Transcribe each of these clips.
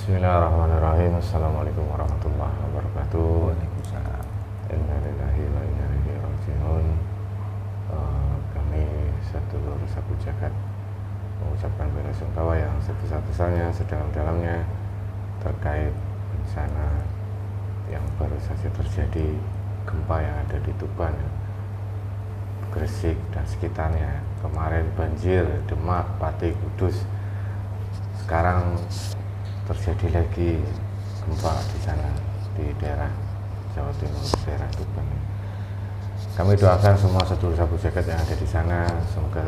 Bismillahirrahmanirrahim. Assalamualaikum warahmatullahi wabarakatuh. Waalaikumsalam. Inna lillahi wa inna ilaihi raji'un. Kami sedulur sabu jagat mengucapkan belasungkawa yang sebesar-besarnya, sedalam-dalamnya terkait bencana yang baru saja terjadi, gempa yang ada di Tuban, Gresik dan sekitarnya. Kemarin banjir Demak, Pati, Kudus. Sekarang terjadi lagi gempa di sana, di daerah Jawa Timur, daerah Tuban. Kami doakan semua sedulur sabu jagat yang ada di sana semoga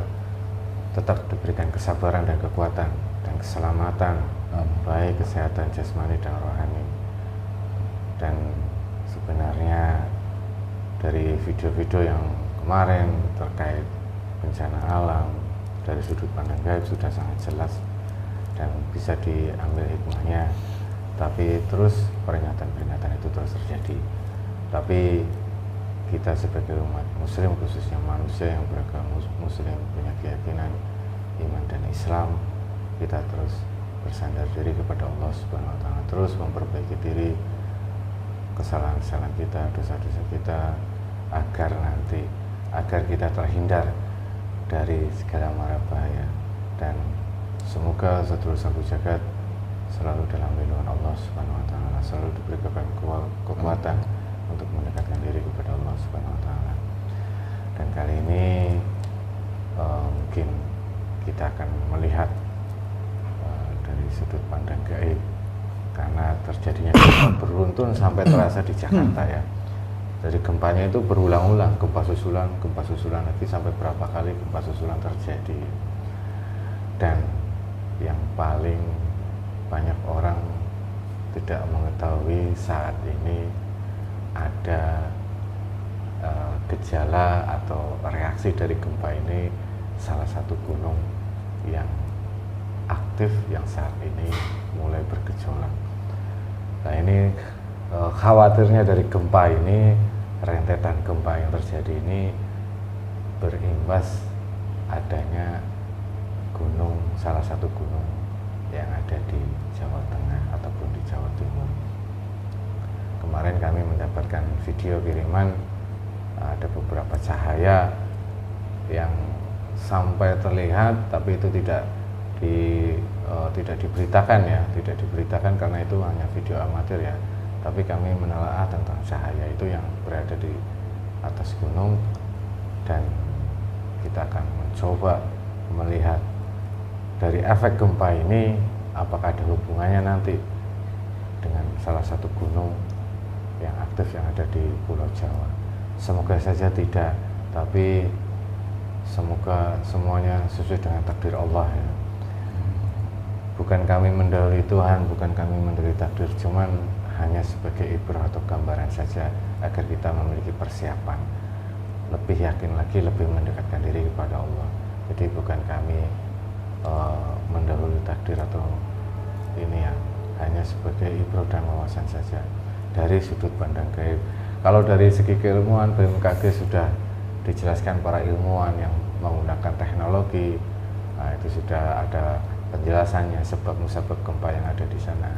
tetap diberikan kesabaran dan kekuatan dan keselamatan, baik kesehatan jasmani dan rohani. Dan sebenarnya dari video-video yang kemarin terkait bencana alam dari sudut pandang gaib sudah sangat jelas dan bisa diambil hikmahnya, tapi terus peringatan-peringatan itu terus terjadi. Tapi kita sebagai umat muslim, khususnya manusia yang beragama muslim, punya keyakinan iman dan Islam, kita terus bersandar diri kepada Allah Subhanahu wa Ta'ala, terus memperbaiki diri, kesalahan-kesalahan kita, dosa-dosa kita, agar kita terhindar dari segala mara bahaya. Dan semoga sedulur sabu jagat selalu dalam lindungan Allah Subhanahu wa Ta'ala, selalu diberikan kekuatan untuk mendekatkan diri kepada Allah Subhanahu wa Ta'ala. Dan kali ini mungkin kita akan melihat dari sudut pandang gaib, karena terjadinya gempa beruntun sampai terasa di Jakarta ya. Dari gempanya itu berulang-ulang, gempa susulan lagi, sampai berapa kali gempa susulan terjadi. Dan yang paling banyak orang tidak mengetahui saat ini ada gejala atau reaksi dari gempa ini, salah satu gunung yang aktif yang saat ini mulai bergejolak. Nah ini khawatirnya dari gempa ini, rentetan gempa yang terjadi ini berimbas adanya gunung, salah satu gunung yang ada di Jawa Tengah ataupun di Jawa Timur. Kemarin kami mendapatkan video kiriman, ada beberapa cahaya yang sampai terlihat, tapi itu tidak diberitakan ya, tidak diberitakan karena itu hanya video amatir ya. Tapi kami menelaah tentang cahaya itu yang berada di atas gunung, dan kita akan mencoba melihat dari efek gempa ini apakah ada hubungannya nanti dengan salah satu gunung yang aktif yang ada di Pulau Jawa. Semoga saja tidak, tapi semoga semuanya sesuai dengan takdir Allah ya. Bukan kami mendahului Tuhan, bukan kami mendahului takdir, cuman hanya sebagai ibrah atau gambaran saja agar kita memiliki persiapan, lebih yakin lagi, lebih mendekatkan diri kepada Allah. Jadi bukan kami mendahului takdir atau ini ya, hanya sebagai ibrah dan wawasan saja dari sudut pandang gaib. Kalau dari segi keilmuan, BMKG sudah dijelaskan para ilmuwan yang menggunakan teknologi, nah itu sudah ada penjelasannya, sebab musabab gempa yang ada di sana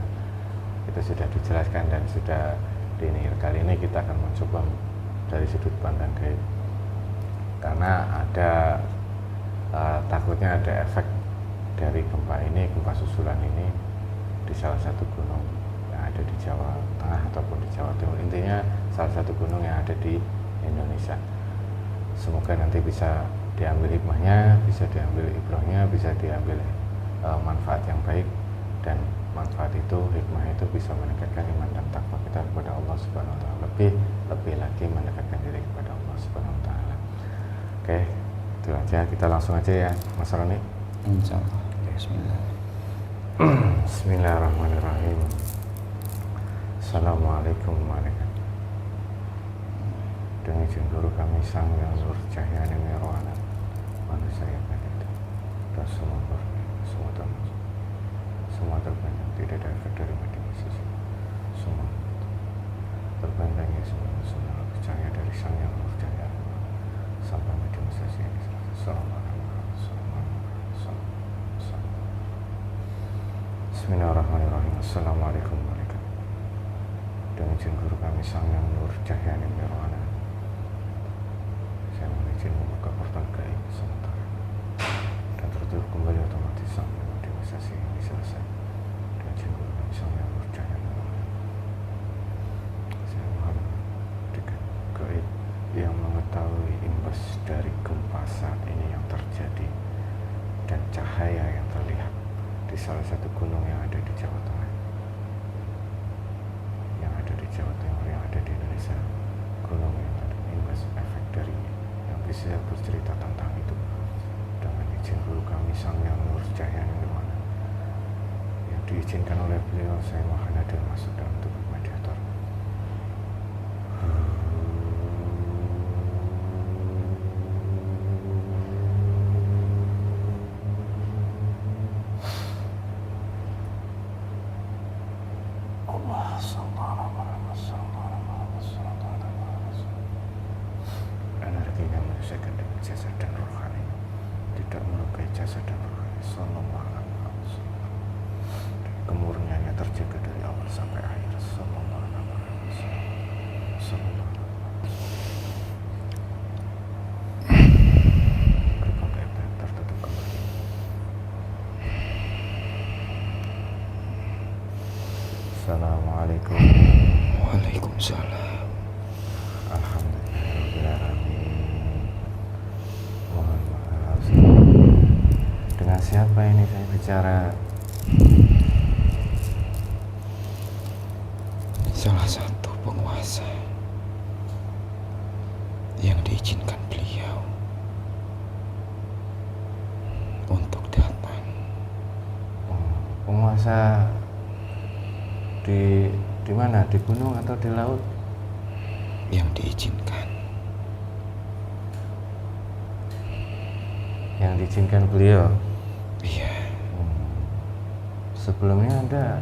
itu sudah dijelaskan dan sudah ini. Kali ini kita akan mencoba dari sudut pandang gaib, karena ada takutnya ada efek dari gempa ini, gempa susulan ini di salah satu gunung yang ada di Jawa Tengah ataupun di Jawa Timur, intinya salah satu gunung yang ada di Indonesia. Semoga nanti bisa diambil hikmahnya, bisa diambil ibrahnya, bisa diambil manfaat yang baik, dan manfaat itu, hikmah itu bisa meningkatkan iman dan takwa kita kepada Allah Subhanahu wa Ta'ala, lebih lagi mendekatkan diri kepada Allah Subhanahu wa Ta'ala. Oke, itu aja, kita langsung aja ya Mas Roni. Insyaallah. Bismillah. Bismillahirrahmanirrahim. Assalamualaikum warahmatullahi wabarakatuh. Dengan izin guru kami sang yang nur cahaya nirwana, manusia yang ada dan semua terbanyak, tidak ada efek dari media sosial, semua terbantahnya semua cahaya dari sang yang nur cahaya sampai media sosial ini. Assalamualaikum warahmatullahi wabarakatuh. Bismillahirrahmanirrahim. Assalamualaikum warahmatullahi wabarakatuh. Dengan izin guru kami Sang Yang Nur Cahyani Nirwana, saya mohon izin membuka portal gaib sementara dan tertutup kembali otomatis sampai motivasi ini selesai. Dengan izin guru kami Sang Yang Nur Cahyani Nirwana, saya mohon dengan gaib yang mengetahui imbas dari gempa saat ini yang terjadi dan cahaya yang terlihat di salah satu gunung yang ada di Jawa Tengah, yang ada di Jawa Timur, yang ada di Indonesia, gunung yang terimbas efek dari yang bisa bercerita tentang itu. Dengan izin guru kami Sang Yang Nur Cahyani Nirwana, yang diizinkan oleh beliau, saya mohon hadir masuk dalam tubuh mediator. Energinya menyelesaikan dengan jasad dan rohani, tidak melukai jasad dan rohani. Sallallahu alaihi wasallam. Kemurniannya terjaga dari awal sampai akhir. Sallallahu alaihi wasallam. Gerbang gaib tertutup kembali. Assalamualaikum. Waalaikumsalam. Alhamdulillahirrahmanirrahim. Mohon maaf. Dengan siapa ini saya bicara? Salah satu penguasa yang diizinkan beliau untuk datang. Penguasa di mana? Di gunung atau di laut? Yang diizinkan. Yang diizinkan beliau. Iya. Sebelumnya Anda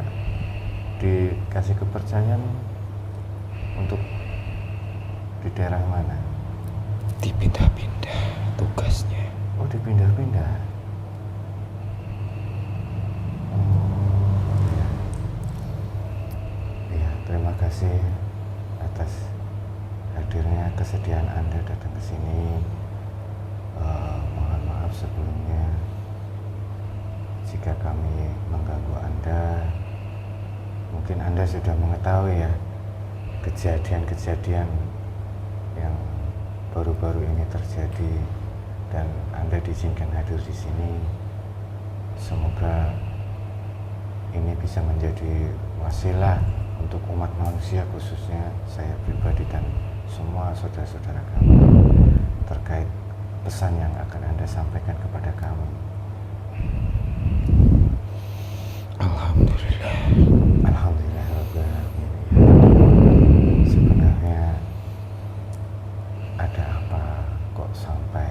dikasih kepercayaan untuk di daerah mana? Dipindah-pindah tugasnya. Oh, dipindah-pindah. Iya. Iya, terima kasih atas hadirnya, kesediaan Anda datang ke sini. Mohon maaf sebelumnya jika kami mengganggu Anda. Mungkin Anda sudah mengetahui ya kejadian-kejadian yang baru-baru ini terjadi dan Anda diizinkan hadir di sini. Semoga ini bisa menjadi wasilah untuk umat manusia, khususnya saya pribadi dan semua saudara-saudara kami, terkait pesan yang akan Anda sampaikan kepada kami. Alhamdulillah. Alhamdulillahirrahmanirrahim. Sebenarnya ada apa kok sampai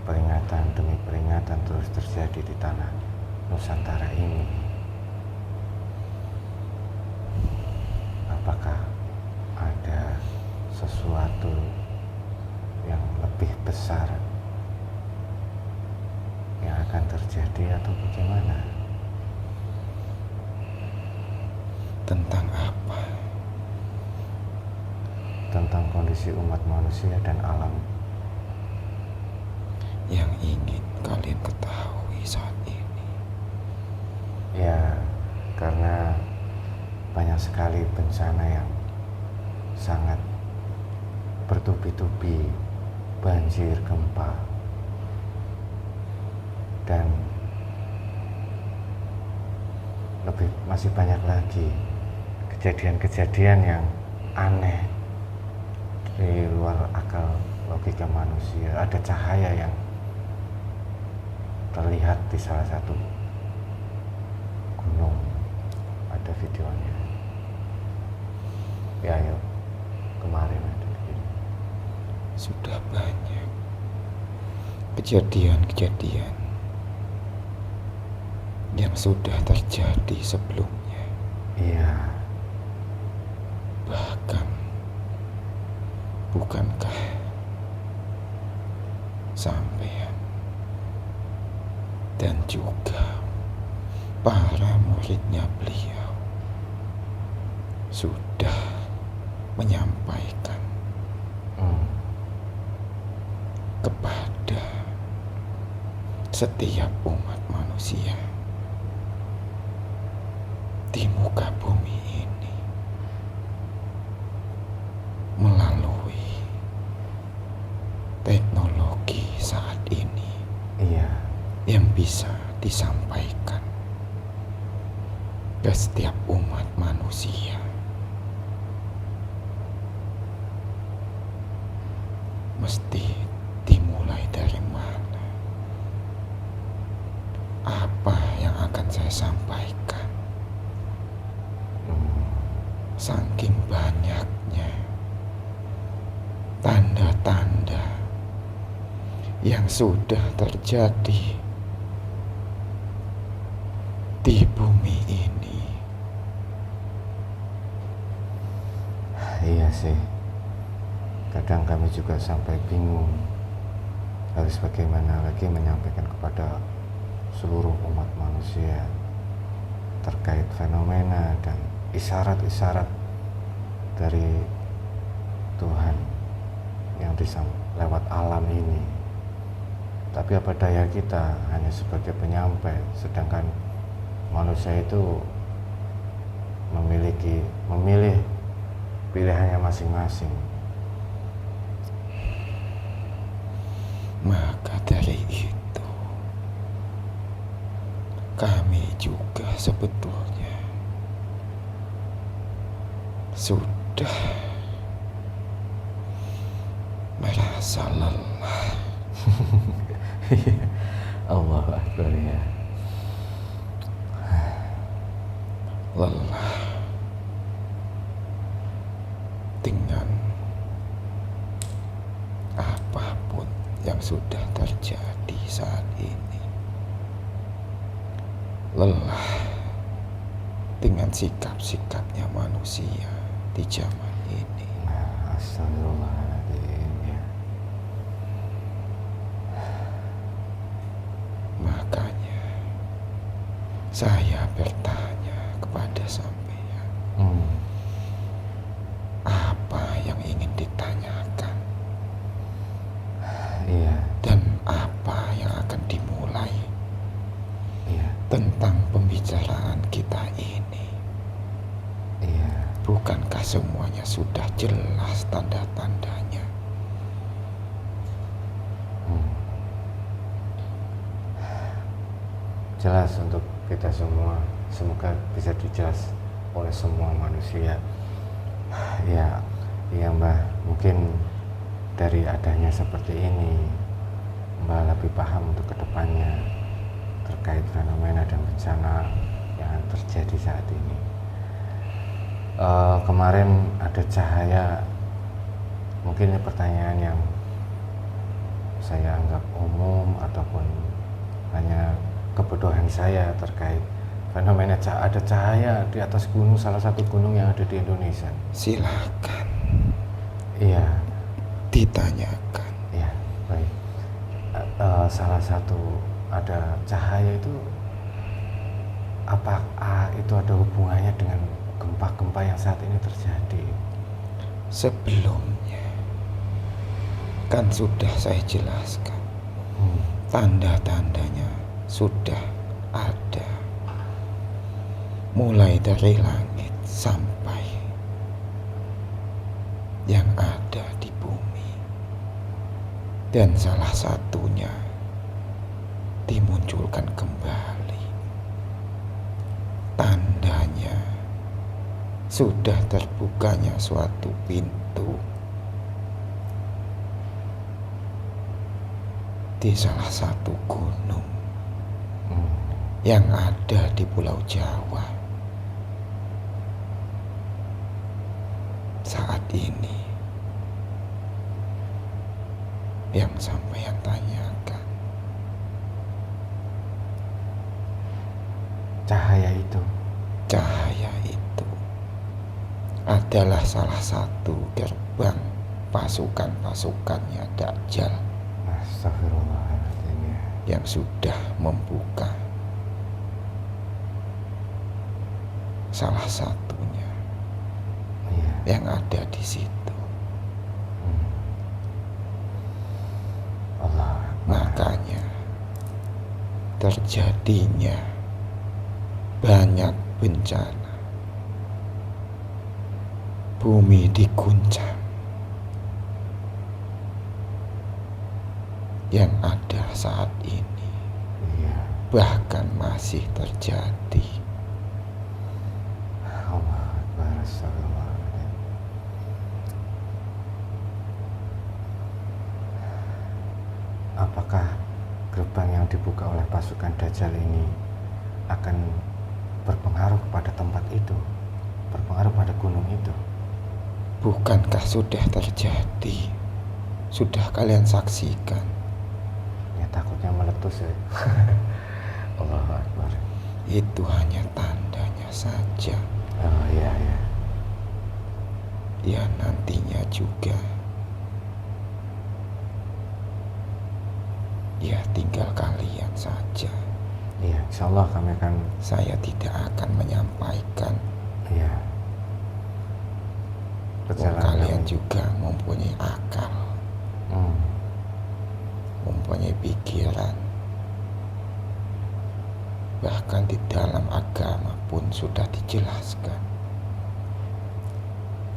peringatan demi peringatan terus terjadi di tanah Nusantara ini? Apakah ada sesuatu yang lebih besar yang akan terjadi atau bagaimana? Tentang apa? Tentang kondisi umat manusia dan alam. Yang ingin kalian ketahui saat ini. Ya, karena banyak sekali bencana yang sangat bertubi-tubi, banjir, gempa, dan masih banyak lagi kejadian-kejadian yang aneh di luar akal logika manusia. Ada cahaya yang terlihat di salah satu gunung, ada videonya. Ya, ayo, kemarin ada begini. Sudah banyak kejadian-kejadian yang sudah terjadi sebelumnya. Iya. Bahkan bukankah sampean dan juga para muridnya beliau sudah menyampaikan kepada setiap umat manusia di muka bumi ini melalui teknologi saat ini yang bisa disampaikan ke setiap umat manusia. Mesti dimulai dari mana? Apa yang akan saya sampaikan? Saking banyaknya tanda-tanda yang sudah terjadi di bumi ini. Iya sih, kadang kami juga sampai bingung harus bagaimana lagi menyampaikan kepada seluruh umat manusia terkait fenomena dan isyarat-isyarat dari Tuhan yang lewat alam ini. Tapi apa daya kita hanya sebagai penyampai, sedangkan manusia itu memilih pilihannya masing-masing. Maka dari itu, kami juga sebetulnya sudah merasa lelah. Allahu Akbar ya. Lelah dengan apapun yang sudah terjadi saat ini. Lelah dengan sikap-sikapnya manusia di zaman ini. Astagfirullahaladzim ya. Makanya saya bertanya kepada sampean, apa yang ingin ditanyakan? Iya. Dan apa yang akan dimulai? Iya. Tentang pembicaraan kita ini. Iya. Bukankah semuanya sudah jelas tanda-tandanya? Jelas untuk kita semua, semoga bisa dijelas oleh semua manusia. Ya, iya Mbah, mungkin dari adanya seperti ini Mbah lebih paham untuk kedepannya terkait fenomena dan bencana yang terjadi saat ini. Kemarin ada cahaya, mungkin ini pertanyaan yang saya anggap umum ataupun hanya kebodohan saya terkait fenomena ada cahaya di atas gunung, salah satu gunung yang ada di Indonesia. Silakan. Iya. Ditanyakan. Iya, baik. Salah satu ada cahaya itu, apakah itu ada hubungannya dengan gempa-gempa yang saat ini terjadi? Sebelumnya kan sudah saya jelaskan, tanda-tandanya sudah ada, mulai dari langit sampai yang ada di bumi, dan salah satunya dimunculkan kembali. Tandanya sudah terbukanya suatu pintu di salah satu gunung yang ada di Pulau Jawa. Saat ini yang sampeyan tanyakan, Cahaya itu adalah salah satu gerbang pasukan-pasukannya Dajjal. Astagfirullahaladzim ya. Yang sudah membuka salah satunya Iya. yang ada di situ. Allah. Makanya terjadinya banyak bencana, bumi diguncang, yang ada saat ini Iya. bahkan masih terjadi. Allah Akbar. Astagfirullahaladzim. Apakah gerbang yang dibuka oleh pasukan Dajjal ini akan berpengaruh kepada tempat itu, berpengaruh pada gunung itu? Bukankah sudah terjadi? Sudah kalian saksikan? Ya takutnya meletus ya. Allahu Akbar. Itu hanya tandanya saja. Oh iya ya. Ya nantinya juga. Ya tinggal kalian saja. Iya, insya Allah kami akan. Saya tidak akan menyampaikan. Iya. Kalian juga mempunyai akal, mempunyai pikiran. Bahkan di dalam agama pun sudah dijelaskan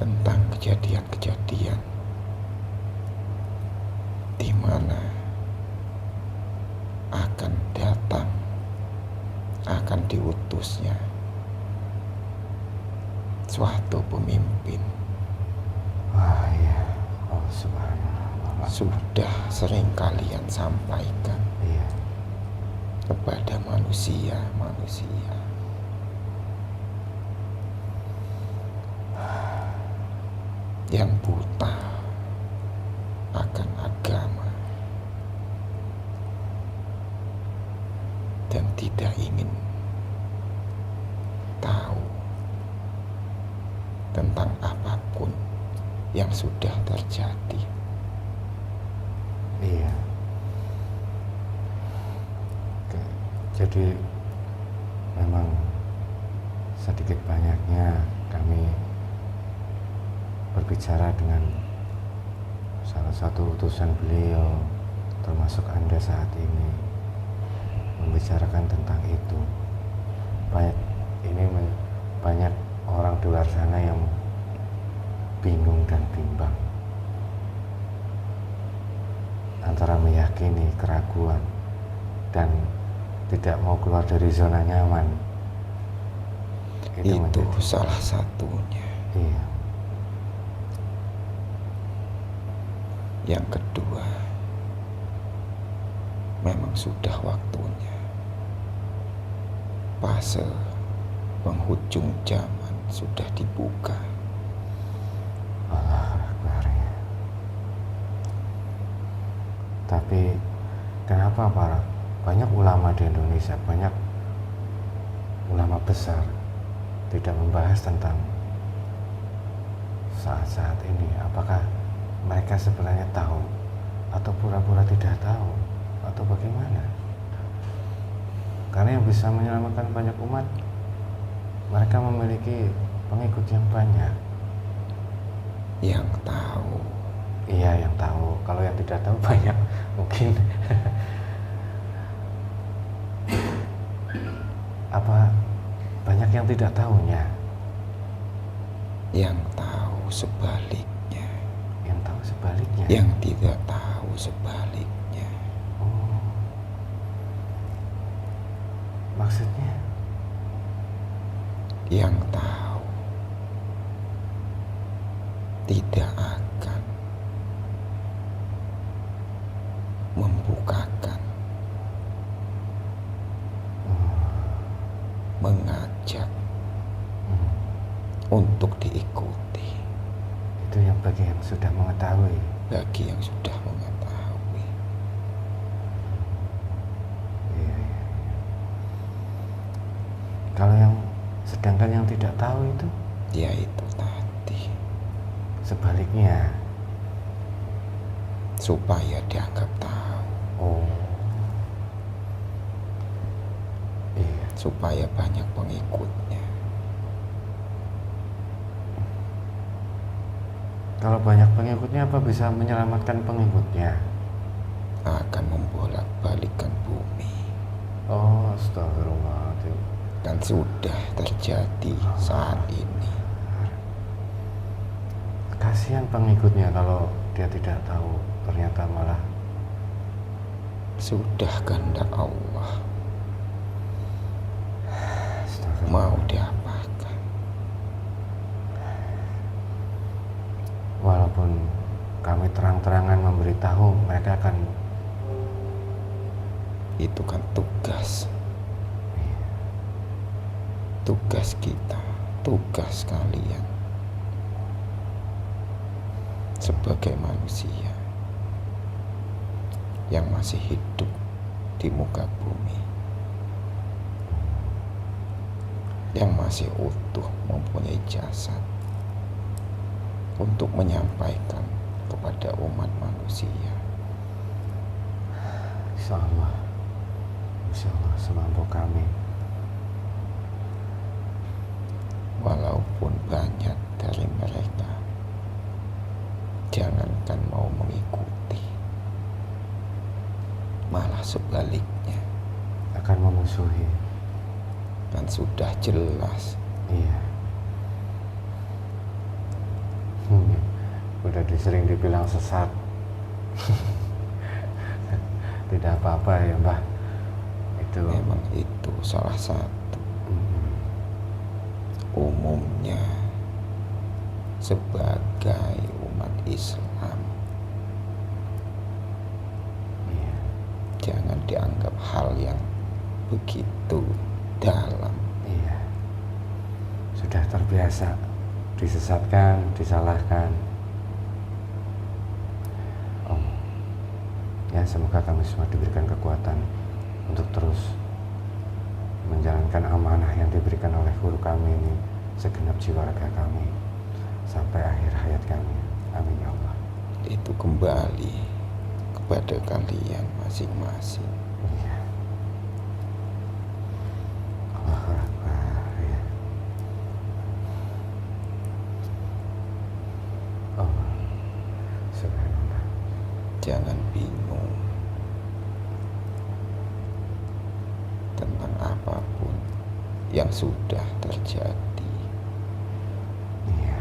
tentang kejadian-kejadian di mana akan datang, akan diutusnya suatu pemimpin. Wah iya. Oh subhanallah. Sudah sering kalian sampaikan. Iya. Kepada manusia yang buta akan agama dan tidak ingin tahu tentang apapun yang sudah terjadi. Iya. Oke. Jadi memang sedikit banyaknya kami berbicara dengan salah satu utusan beliau, termasuk Anda saat ini, membicarakan tentang itu. Banyak orang di luar sana yang bingung dan bimbang antara meyakini, keraguan, dan tidak mau keluar dari zona nyaman. Itu salah satunya. Iya. Yang kedua, memang sudah waktunya fase penghujung zaman sudah dibuka. Allah Akbar ya. Tapi kenapa banyak ulama di Indonesia, banyak ulama besar tidak membahas tentang saat-saat ini? Apakah mereka sebenarnya tahu atau pura-pura tidak tahu atau bagaimana? Karena yang bisa menyelamatkan banyak umat, mereka memiliki pengikut yang banyak. Yang tahu. Iya, yang tahu. Kalau yang tidak tahu banyak mungkin. Apa banyak yang tidak tahunya? Yang tahu sebaliknya. Yang tahu sebaliknya. Yang tidak tahu sebaliknya. Oh. Maksudnya? Yang tahu tidak akan membukakan, mengajak untuk diikuti. Itu yang bagi yang sudah mengetahui. Bagi yang sudah mengetahui. Iya. Kalau yang sedangkan yang tidak tahu itu? Ya itu tadi. Sebaliknya. Supaya dianggap tahu. Oh. Iya. Supaya banyak pengikutnya. Kalau banyak pengikutnya apa bisa menyelamatkan pengikutnya? Akan membolak-balikan bumi. Oh, astagfirullahaladzim. Dan sudah terjadi saat ini. Kasihan pengikutnya kalau dia tidak tahu, ternyata malah Sudah kehendak Allah. astagfirullah. Mau diapakan? Walaupun kami terang-terangan memberitahu, mereka akan Itu kan tugas. Tugas kita, tugas kalian sebagai manusia yang masih hidup di muka bumi, yang masih utuh mempunyai jasad, untuk menyampaikan kepada umat manusia. insya Allah semampu kami. Walaupun banyak dari mereka jangankan mau mengikuti, malah sebaliknya Akan memusuhi. kan sudah jelas. Iya. Udah sering dibilang sesat. Tidak apa-apa ya Mbah. Itu Memang itu salah satu. Umumnya sebagai umat Islam, iya. jangan dianggap hal yang begitu dalam. Iya. Sudah terbiasa disesatkan, disalahkan. Ya, semoga kami semua diberikan kekuatan untuk terus menjalankan amanah yang diberikan oleh guru kami ini, segenap jiwa raga kami sampai akhir hayat kami. Amin ya Allah. Itu kembali kepada kalian masing-masing. Iya. Allahu Akbar, ya. Allah Subhanallah. Jangan bingung tentang apapun yang sudah terjadi. Iya.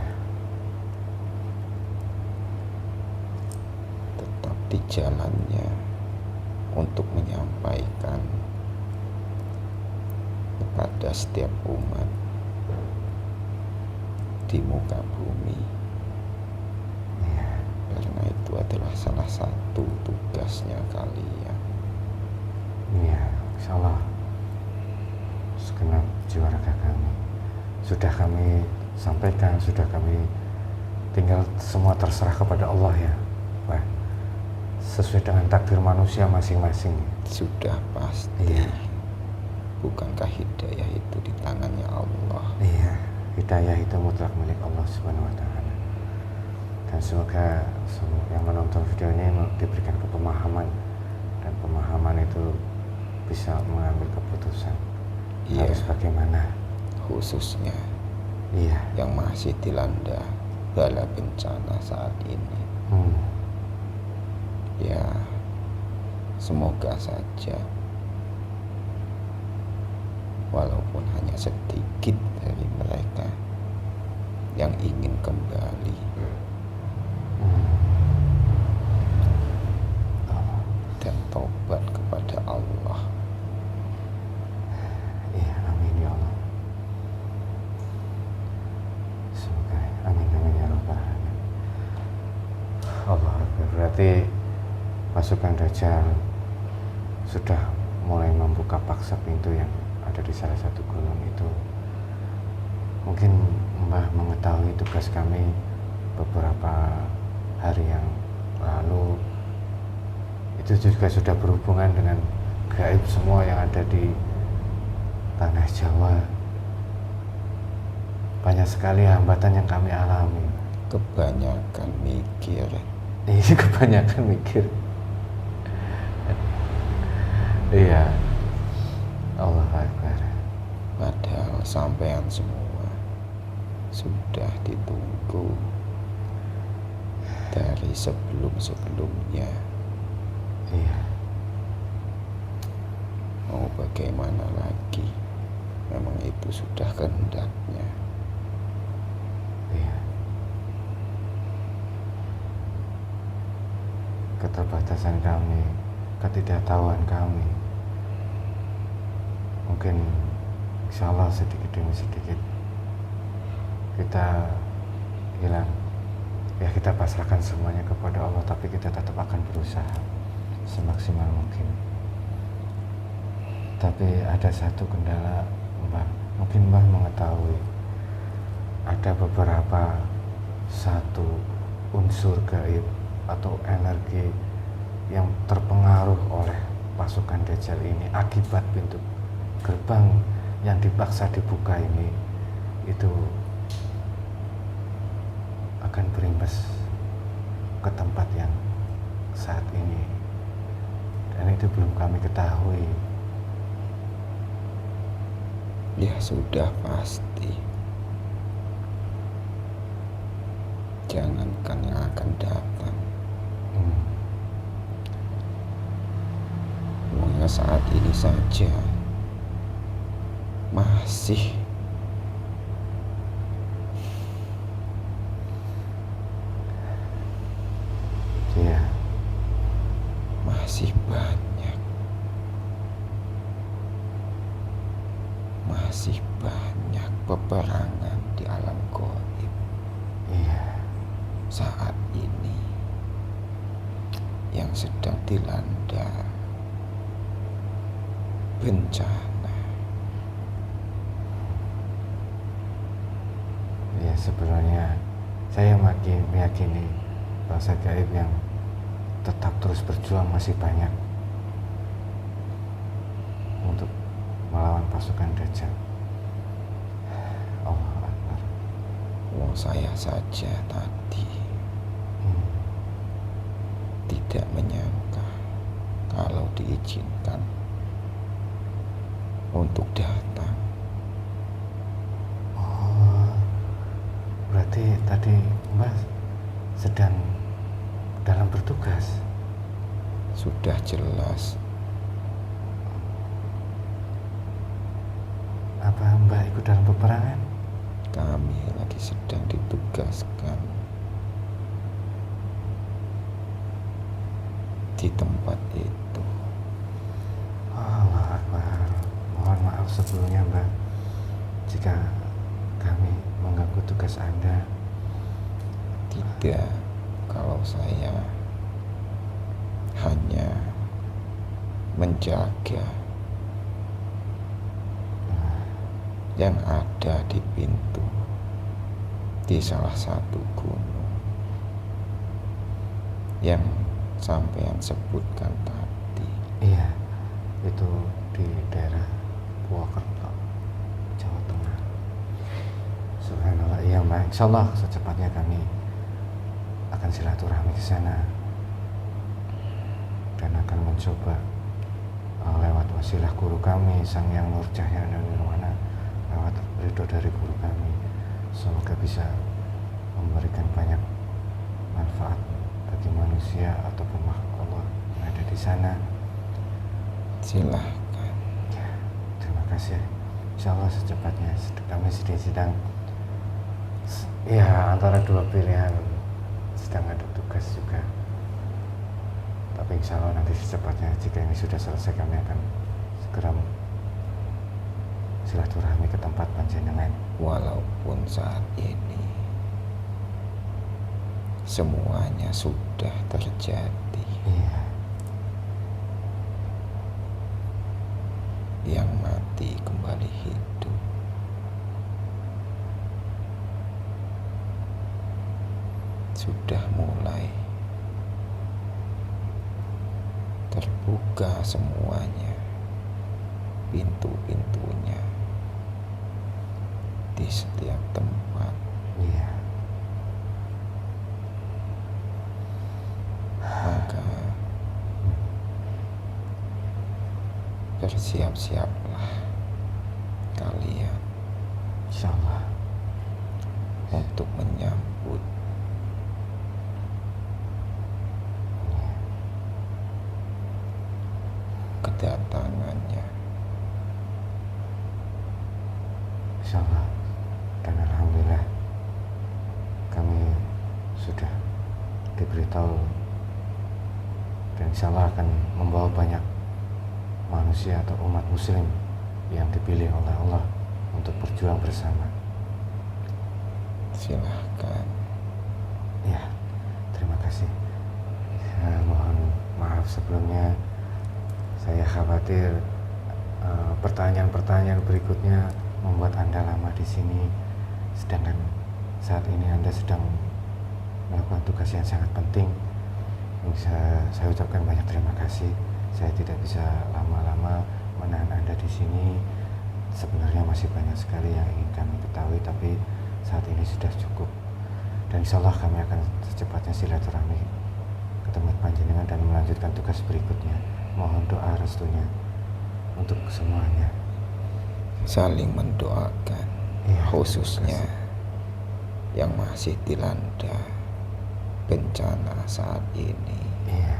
Tetap di jalannya untuk menyampaikan kepada setiap umat di muka bumi. Iya. Karena itu adalah salah satu tugasnya kalian. Iya, insya Allah segenap jiwa raga kami sudah kami sampaikan, sudah kami tinggal semua terserah kepada Allah ya, Pak. Sesuai dengan takdir manusia masing-masing. Sudah pasti. Iya. Bukankah hidayah itu di tangannya Allah? Iya, hidayah itu mutlak milik Allah Subhanahu wa Ta'ala. Dan semoga semua yang menonton video ini diberikan kepemahaman, dan pemahaman itu bisa mengambil keputusan harus bagaimana. Khususnya Iya. yang masih dilanda bala bencana saat ini. Ya, semoga saja walaupun hanya sedikit dari mereka yang ingin kembali dan tobat kepada Allah. Iya, amin ya Allah. Semoga amin ya Rabbal alamin. Allah Akbar. Berarti pasukan Dajjal sudah mulai membuka paksa pintu yang ada di salah satu gunung itu. Mungkin Mbah mengetahui tugas kami beberapa hari yang lalu, itu juga sudah berhubungan dengan gaib semua yang ada di tanah Jawa. Banyak sekali hambatan yang kami alami. Kebanyakan mikir. Iya, kebanyakan mikir. Iya. Allah Akbar. Padahal sampean semua sudah ditunggu dari sebelum-sebelumnya. Iya. Mau bagaimana lagi? Memang itu sudah kehendaknya. Iya. Keterbatasan kami, ketidaktahuan kami, mungkin insya Allah sedikit demi sedikit kita hilang. Ya kita pasrahkan semuanya kepada Allah, tapi kita tetap akan berusaha semaksimal mungkin. Tapi ada satu kendala, Mbak. Mungkin Mbak mengetahui ada beberapa satu unsur gaib atau energi yang terpengaruh oleh pasukan Dajjal ini akibat pintu gerbang yang dipaksa dibuka ini itu akan berimbas ke tempat yang saat ini, dan itu belum kami ketahui. Ya sudah pasti. Jangankan yang akan datang, Pokoknya saat ini saja masih Iya. masih banyak peperangan di alam gaib Iya. saat ini yang sedang dilanda bencana. Ya sebenarnya saya makin meyakini bangsa gaib yang tetap terus berjuang masih banyak untuk melawan pasukan Dajjal. Allah Akbar. Saya saja tadi tidak menyangka kalau diizinkan untuk datang. Oh, berarti tadi Mbak sedang dalam bertugas. Sudah jelas. Apa Mbak ikut dalam peperangan? Kami lagi sedang ditugaskan di tempat itu. Allah Akbar. Mohon maaf sebelumnya Mbak jika kami mengganggu tugas Anda. Tidak, kalau saya hanya menjaga yang ada di pintu di salah satu gunung yang sampean sebutkan tadi. Iya, itu di daerah Purwokerto, Jawa Tengah. Subhanallah. Iya Mbak, insya Allah secepatnya kami akan silaturahmi ke sana dan akan mencoba lewat wasilah guru kami Sang Yang Nur Cahya dan Nirwana, lewat ridho dari guru kami, semoga bisa memberikan banyak manfaat bagi manusia ataupun makhluk Allah yang ada di sana. Silahkan. Ya, terima kasih. Insya Allah secepatnya kami sedang ya antara dua pilihan, sedang ada tugas juga. Tapi insya Allah nanti secepatnya jika ini sudah selesai kami akan segera silaturahmi ke tempat panjenengan. Walaupun saat ini semuanya sudah terjadi, Iya. yang mati kembali hidup, sudah mulai terbuka semuanya, pintu-pintunya di setiap tempat. Iya. Maka bersiap-siaplah kalian Insya Allah. untuk menyambut Dan alhamdulillah kami sudah diberitahu dan insya Allah akan membawa banyak manusia atau umat muslim yang dipilih oleh Allah untuk berjuang bersama. Silahkan. Ya, terima kasih. Mohon maaf sebelumnya, saya khawatir pertanyaan-pertanyaan berikutnya membuat Anda lama di sini, sedangkan saat ini Anda sedang melakukan tugas yang sangat penting. Saya ucapkan banyak terima kasih. Saya tidak bisa lama-lama menahan Anda di sini. Sebenarnya masih banyak sekali yang ingin kami ketahui, tapi saat ini sudah cukup. Dan insya Allah kami akan secepatnya silaturahmi ke tempat panjenengan dan melanjutkan tugas berikutnya. Mohon doa restunya untuk semuanya. Saling mendoakan, Ya, khususnya yang masih dilanda bencana saat ini, Iya,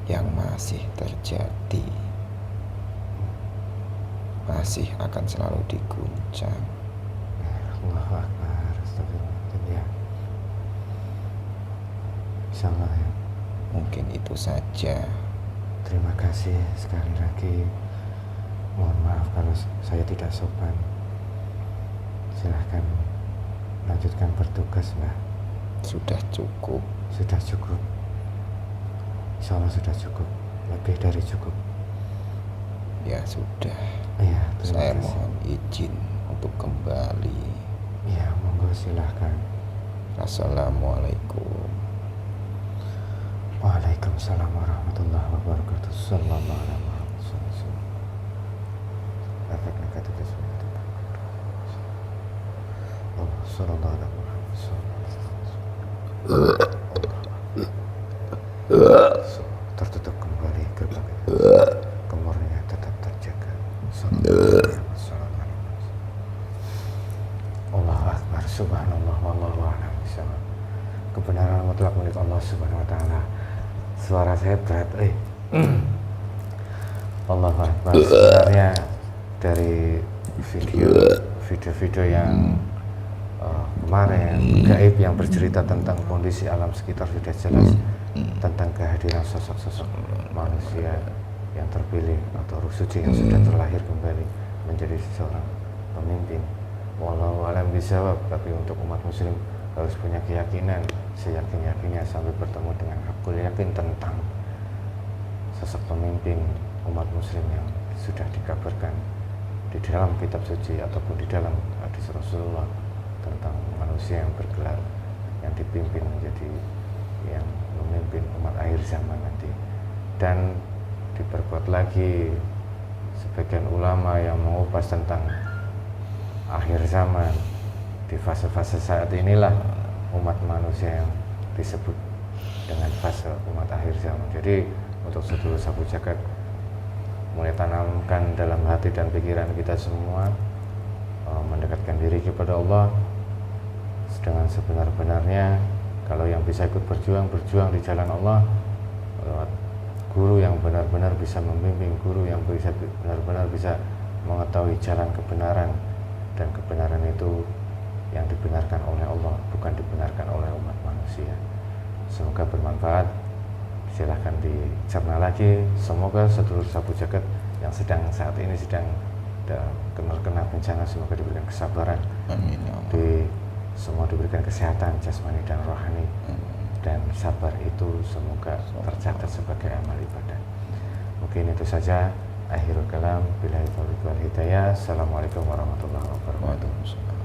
yang masih terjadi, masih akan selalu diguncang. Allahu Akbar, astagfirullah. Ya, insya Allah ya. Mungkin itu saja. Terima kasih sekali lagi. Mohon maaf kalau saya tidak sopan. Silahkan lanjutkan bertugas, Mbak. Sudah cukup. Sudah cukup. Insya Allah sudah cukup. Lebih dari cukup. Ya sudah. Iya, Saya terima kasih. mohon izin untuk kembali. Iya, monggo silahkan. Assalamualaikum. Waalaikumsalam warahmatullahi wabarakatuh. Sallallahu alaihi wasallam. Efek negatif bismillah. Allah sallallahu alaihi wasallam. Tertutup kembali gerbang. Kemurnian tetap terjaga. Sallallahu alaihi wasallam. Allahu Akbar, subhanallah, wallahu a'lam bishawab. Kebenaran mutlak milik Allah Subhanahu wa taala. Suara saya berat, Allahu Akbar. Sebenarnya dari video-video yang kemarin gaib yang bercerita tentang kondisi alam sekitar sudah jelas tentang kehadiran sosok-sosok manusia yang terpilih atau ruh suci yang sudah terlahir kembali menjadi seorang pemimpin. Wallahu a'lam bishawab. Tapi untuk umat muslim harus punya keyakinan seyakin-yakinnya sampai bertemu dengan hakul yakin tentang sosok pemimpin umat muslim yang sudah dikabarkan di dalam kitab suci ataupun di dalam hadis Rasulullah tentang manusia yang bergelar yang dipimpin menjadi yang memimpin umat akhir zaman nanti. Dan diperkuat lagi sebagian ulama yang mengupas tentang akhir zaman. Di fase-fase saat inilah umat manusia yang disebut dengan fase umat akhir zaman. Jadi untuk sedulur sahabat jagat, mulai tanamkan dalam hati dan pikiran kita semua mendekatkan diri kepada Allah dengan sebenar-benarnya. Kalau yang bisa ikut berjuang di jalan Allah lewat guru yang benar-benar bisa membimbing, guru yang bisa benar-benar bisa mengetahui jalan kebenaran, dan kebenaran itu yang dibenarkan oleh Allah, bukan dibenarkan oleh umat manusia. Semoga bermanfaat. Silahkan dicerna lagi. Semoga sedulur sahabat jagat yang saat ini sedang kena bencana, semoga diberikan kesabaran. Amin ya Allah. Semua diberikan kesehatan jasmani dan rohani, dan sabar itu semoga tercatat sebagai amal ibadah. Mungkin itu saja. Akhirul kalam, billahi taufiq wal hidayah. Assalamualaikum warahmatullahi wabarakatuh. Waalaikumsalam.